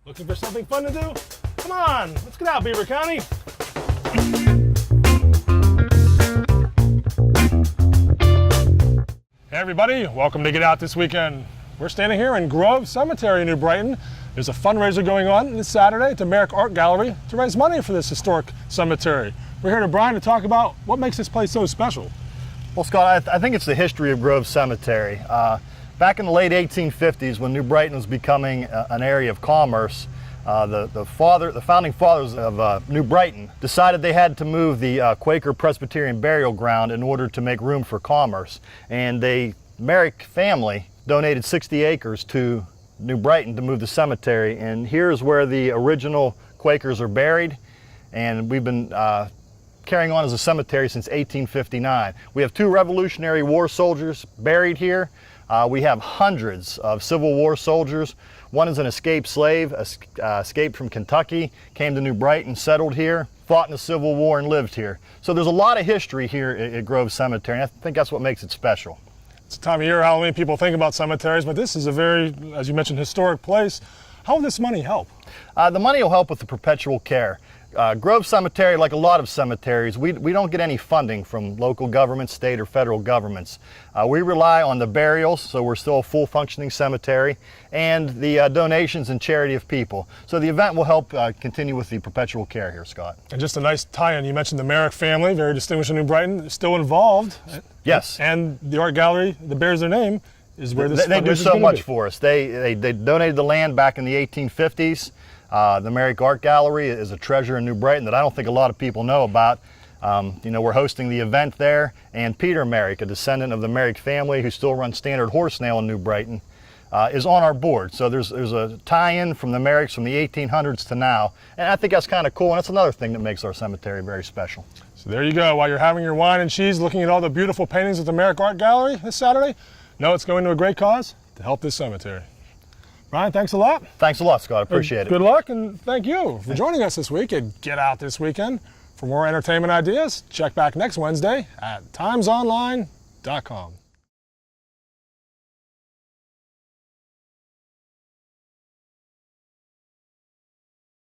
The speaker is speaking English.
Looking for something fun to do? Come on, let's get out, Beaver County. Hey everybody, welcome to Get Out this weekend. We're standing here in Grove Cemetery in New Brighton. There's a fundraiser going on this Saturday at the Merrick Art Gallery to raise money for this historic cemetery. We're here to Bryan to talk about what makes this place so special. Well, Scott, I think it's the history of Grove Cemetery. Back in the late 1850s, when New Brighton was becoming an area of commerce, the founding fathers of New Brighton decided they had to move the Quaker Presbyterian burial ground in order to make room for commerce. And the Merrick family donated 60 acres to New Brighton to move the cemetery. And here's where the original Quakers are buried. And we've been carrying on as a cemetery since 1859. We have 2 Revolutionary War soldiers buried here. We have hundreds of Civil War soldiers. One is an escaped slave, escaped from Kentucky, came to New Brighton, settled here, fought in the Civil War and lived here. So there's a lot of history here at Grove Cemetery, and I think that's what makes it special. It's a time of year Halloween people think about cemeteries, but this is a very, as you mentioned, historic place. How will this money help? The money will help with the perpetual care. Grove Cemetery, like a lot of cemeteries, we don't get any funding from local governments, state or federal governments. We rely on the burials, so we're still a full functioning cemetery, and the donations and charity of people. So the event will help continue with the perpetual care here, Scott. And just a nice tie-in, you mentioned the Merrick family, very distinguished in New Brighton, still involved. Yes. And the art gallery that bears their name is where this They do so much be. for us. They donated the land back in the 1850s. The Merrick Art Gallery is a treasure in New Brighton that I don't think a lot of people know about. You know, we're hosting the event there, and Peter Merrick, a descendant of the Merrick family who still runs Standard Horse Nail in New Brighton, is on our board. So there's a tie-in from the Merricks from the 1800s to now, and I think that's kind of cool, and that's another thing that makes our cemetery very special. So there you go. While you're having your wine and cheese, looking at all the beautiful paintings at the Merrick Art Gallery this Saturday, know it's going to a great cause to help this cemetery. Bryan, thanks a lot. Thanks a lot, Scott. Appreciate it. Good luck, and thank you for joining us this week at Get Out this weekend. For more entertainment ideas, check back next Wednesday at timesonline.com.